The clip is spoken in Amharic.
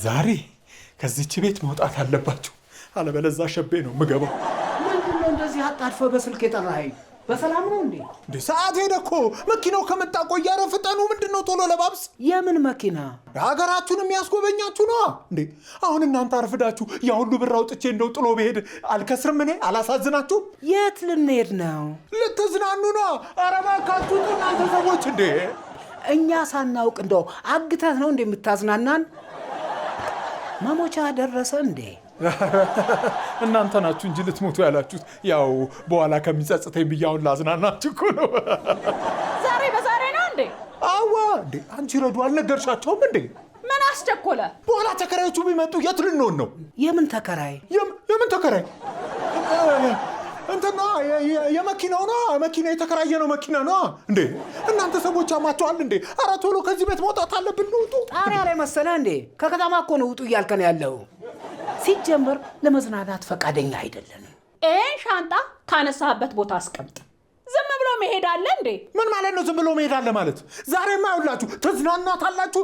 ዛሬ ከዚህች ቤት መውጣት አለባችሁ፣ አለበለዚያ ሸቤ ነው የምገባው። ምንድነው እንደዚህ አጣድፈ በስልክ የጠራኸኝ? በሰላም ነው እንዴ? ሰዓት ሄደ እኮ። መኪናው ከመጣ ቆያረ። ፍጠኑ። ምንድነው? ቶሎ ለባብስ። የምን መኪና? ሀገራችሁን የሚያስጎበኛችሁ ነው እንዴ? አሁን እናንተ አርፍዳችሁ ያ ሁሉ ብር አውጥቼ እንደው ጥሎ ብሄድ አልከስርም? እኔ አላሳዝናችሁ? የት ልንሄድ ነው? ልትዝናኑ ነው? ኧረ እባካችሁ እናንተ ሰዎች እንዴ! እኛ ሳናውቅ እንደው አግተህ ነው እንደምታዝናናን? መሞቻ ደረሰ እንዴ? እናንተ ናችሁ እንጂ ልትሞቱ ያላችሁት። ያው በኋላ ከሚጸጽተኝ ብያውን ላዝናናችሁ እኮ ነው። ዛሬ በዛሬ ነው እንዴ? አዋ እንዴ! አንቺ ረዱ አልነገርሻቸውም እንዴ? ምን አስቸኮለ? በኋላ ተከራዮቹ ቢመጡ የት ልንሆን ነው? የምን ተከራይ? የምን ተከራይ? እንትና የመኪናው ነው። መኪና የተከራየ ነው። መኪና ነው እንዴ? እናንተ ሰዎች አማቸዋል እንዴ? ኧረ ቶሎ ከዚህ ቤት መውጣት አለብን። ውጡ። ጣሪያ ላይ መሰለህ እንዴ? ከከተማ እኮ ነው ውጡ እያልከን ያለው። ሲጀመር ለመዝናናት ፈቃደኛ አይደለንም። ሻንጣ ካነሳህበት ቦታ አስቀምጥ። ዝም ብሎ መሄድ አለ እንዴ? ምን ማለት ነው ዝም ብሎ መሄድ አለ ማለት? ዛሬማ ይኸውላችሁ ትዝናኗታላችሁ።